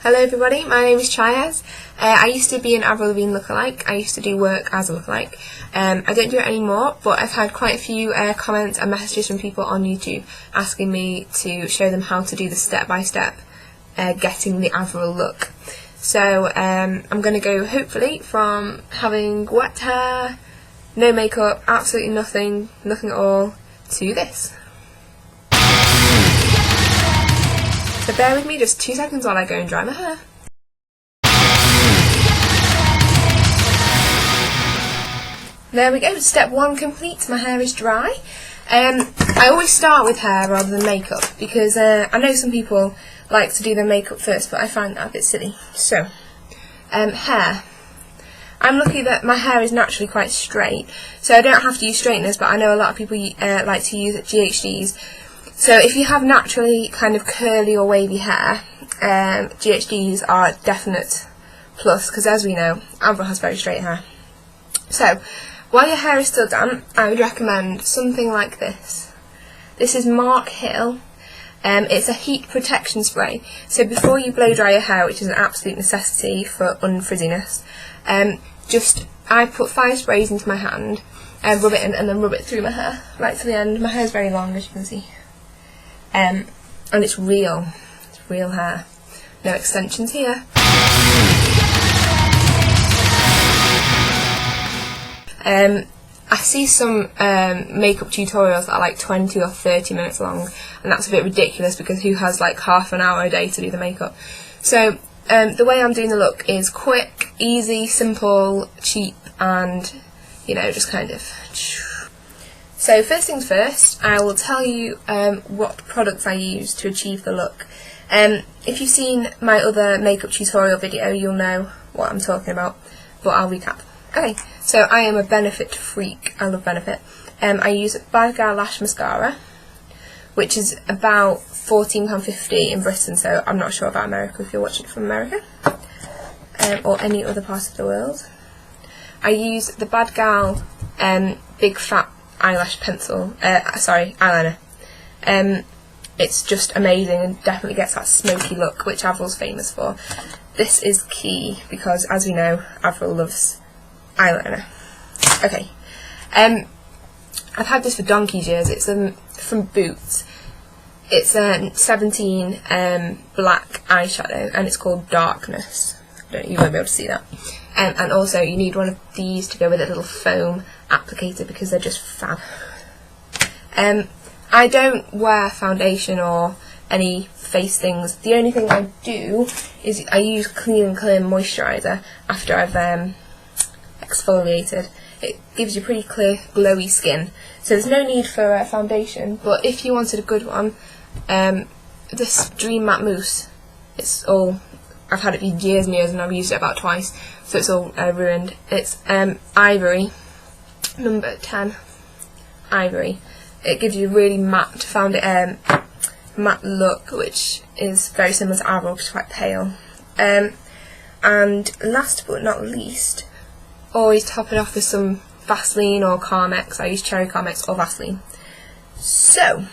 Hello everybody, my name is Chyaz. I used to be an Avril Lavigne lookalike. I used to do work as a lookalike. I don't do it anymore, but I've had quite a few comments and messages from people on YouTube asking me to show them how to do the step-by-step getting the Avril look. So I'm going to go hopefully from having wet hair, no makeup, absolutely nothing at all, to this. So bear with me just 2 seconds while I go and dry my hair. There we go, step 1 complete, my hair is dry. I always start with hair rather than makeup because I know some people like to do their makeup first, but I find that a bit silly. So, hair. I'm lucky that my hair is naturally quite straight, so I don't have to use straighteners, but I know a lot of people like to use GHDs. So if you have naturally kind of curly or wavy hair, GHDs are a definite plus, because as we know, Avril has very straight hair. So, while your hair is still damp, I would recommend something like this. This is Mark Hill. It's a heat protection spray. So before you blow dry your hair, which is an absolute necessity for unfrizziness, I put 5 sprays into my hand, rub it in, and then rub it through my hair, right to the end. My hair is very long, as you can see. And it's real hair, no extensions here. I see some makeup tutorials that are like 20 or 30 minutes long, and that's a bit ridiculous because who has like half an hour a day to do the makeup? So the way I'm doing the look is quick, easy, simple, cheap, and you know, just kind of. So first things first, I will tell you what products I use to achieve the look. If you've seen my other makeup tutorial video, you'll know what I'm talking about, but I'll recap. Okay, so I am a Benefit freak. I love Benefit. I use BadGal Lash Mascara, which is about £14.50 in Britain, so I'm not sure about America if you're watching from America, or any other part of the world. I use the BadGal Big Fat eyelash pencil, eyeliner. It's just amazing and definitely gets that smoky look, which Avril's famous for. This is key because, as we know, Avril loves eyeliner. Okay, I've had this for donkey's years. It's from Boots. It's a 17 black eyeshadow, and it's called Darkness. You won't be able to see that. And also, you need one of these to go with a little foam applicator because they're just fab. I don't wear foundation or any face things. The only thing I do is I use Clean and Clear moisturiser after I've exfoliated. It gives you pretty clear, glowy skin. So there's no need for a foundation, but if you wanted a good one, this Dream Matte Mousse, I've had it for years and years and I've used it about twice, so it's all ruined. It's Ivory, number 10, Ivory. It gives you a really matte matte look, which is very similar to Avril, which is quite pale. And last but not least, always top it off with some Vaseline or Carmex. I use Cherry Carmex or Vaseline. So,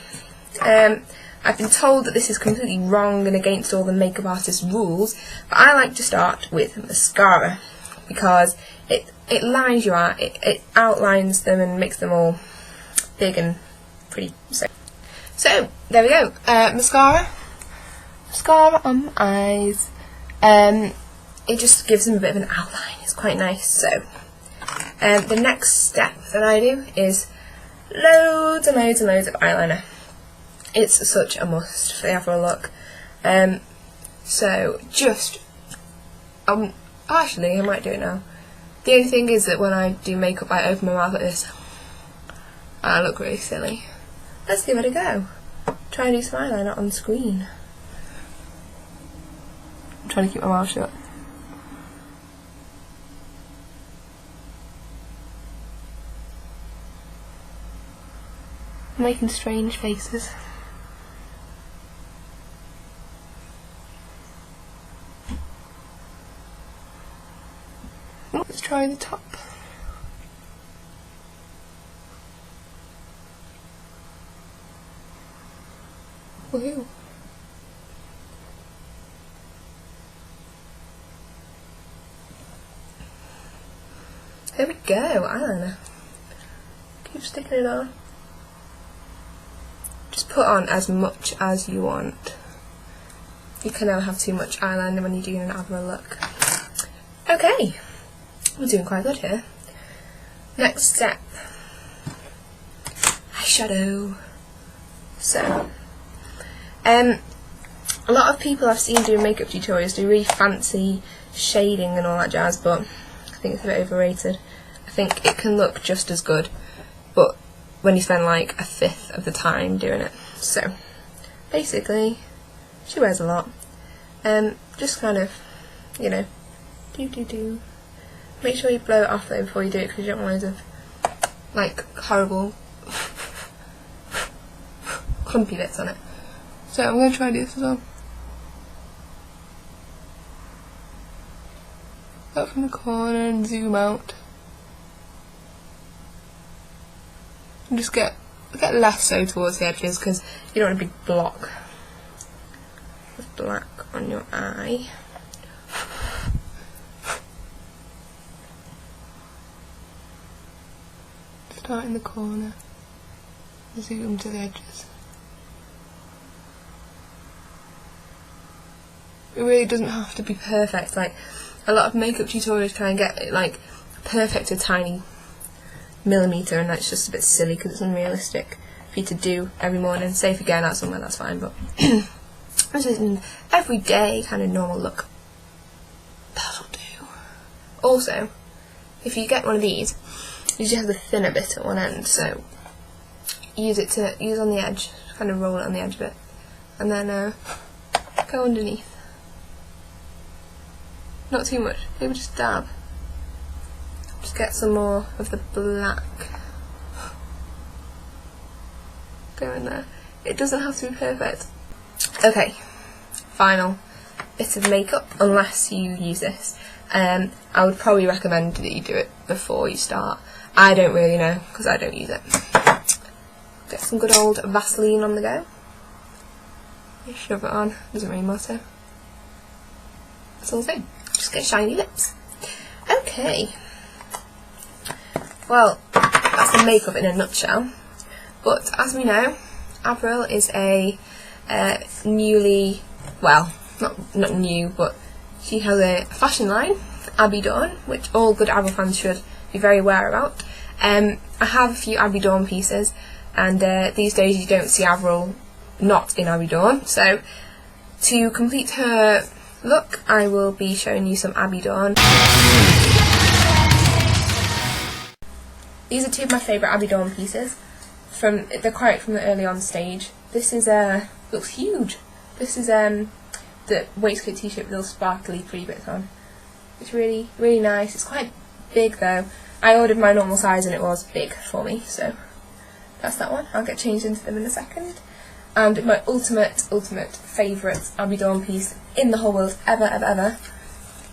I've been told that this is completely wrong and against all the makeup artist rules, but I like to start with mascara because it lines your eye, it outlines them and makes them all big and pretty. So there we go, mascara on my eyes. It just gives them a bit of an outline. It's quite nice. So the next step that I do is loads and loads and loads of eyeliner. It's such a must for the Avril look. So just actually I might do it now. The only thing is that when I do makeup I open my mouth like this. I look really silly. Let's give it a go. Try and do some eyeliner on screen. I'm trying to keep my mouth shut. I'm making strange faces. Let's try the top. Woohoo. There we go, eyeliner. Keep sticking it on. Just put on as much as you want. You can never have too much eyeliner when you're doing an Avril look. Okay, we're doing quite good here. Next step, eyeshadow. So, a lot of people I've seen doing makeup tutorials do really fancy shading and all that jazz, but I think it's a bit overrated. I think it can look just as good, but when you spend like 1/5 of the time doing it. So, basically, she wears a lot. Just kind of, you know, do. Make sure you blow it off though before you do it, because you don't want loads of like horrible clumpy bits on it. So I'm going to try this as well. Up from the corner and zoom out. And just get less so towards the edges, because you don't want a big block of black on your eye. Start in the corner, zoom to the edges. It really doesn't have to be perfect. Like, a lot of makeup tutorials try and get it like perfect to a tiny millimetre, and that's just a bit silly because it's unrealistic for you to do every morning. Say if you're going out somewhere, that's fine, but I'm just an everyday kind of normal look. That'll do. Also, if you get one of these, you just have the thinner bit at one end, so use on the edge, kind of roll it on the edge a bit, and then go underneath. Not too much, maybe just dab. Just get some more of the black. Go in there. It doesn't have to be perfect. Okay, final bit of makeup, unless you use this. I would probably recommend that you do it before you start. I don't really know, because I don't use it. Get some good old Vaseline on the go. You shove it on, doesn't really matter. That's all the same. Just get shiny lips. Okay. Well, that's the makeup in a nutshell. But as we know, Avril is a newly, well, not new, but she has a fashion line, Abbey Dawn, which all good Avril fans should be very aware about. I have a few Abbey Dawn pieces, and these days you don't see Avril not in Abbey Dawn. So to complete her look, I will be showing you some Abbey Dawn. These are two of my favourite Abbey Dawn pieces. They're quite from the early on stage. This is looks huge. This is the waistcoat t-shirt with little sparkly pretty bits on. It's really nice. It's quite big though. I ordered my normal size and it was big for me, so that's that one. I'll get changed into them in a second. And my ultimate favourite Abbey Dawn piece in the whole world ever,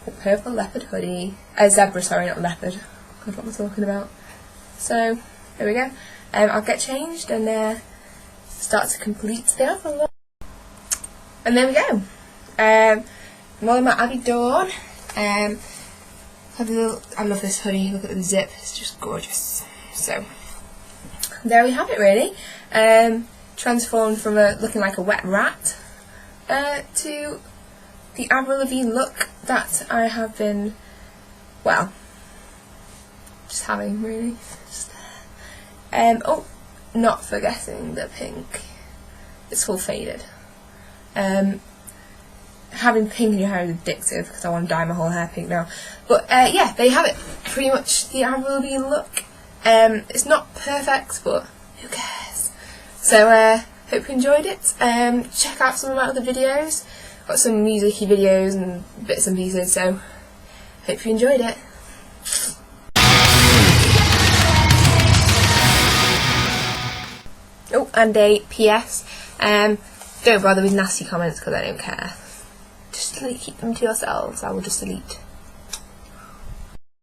the purple leopard hoodie. Zebra, sorry, not leopard. God, what am I talking about? So, there we go. I'll get changed and start to complete the Avril look. And there we go. More of my Abbey Dawn. I love this hoodie. Look at the zip. It's just gorgeous. So, there we have it, really. Transformed from looking like a wet rat to the Avril Lavigne look that I have been, well, just having, really. Oh, not forgetting the pink. It's all faded. Having pink in your hair is addictive because I want to dye my whole hair pink now. But yeah, there you have it. Pretty much the Avril Lavigne look. It's not perfect, but who cares? So hope you enjoyed it. Check out some of my other videos. Got some music-y videos and bits and pieces, so hope you enjoyed it. Oh, and a PS. Don't bother with nasty comments because I don't care. Just keep them to yourselves. I will just delete.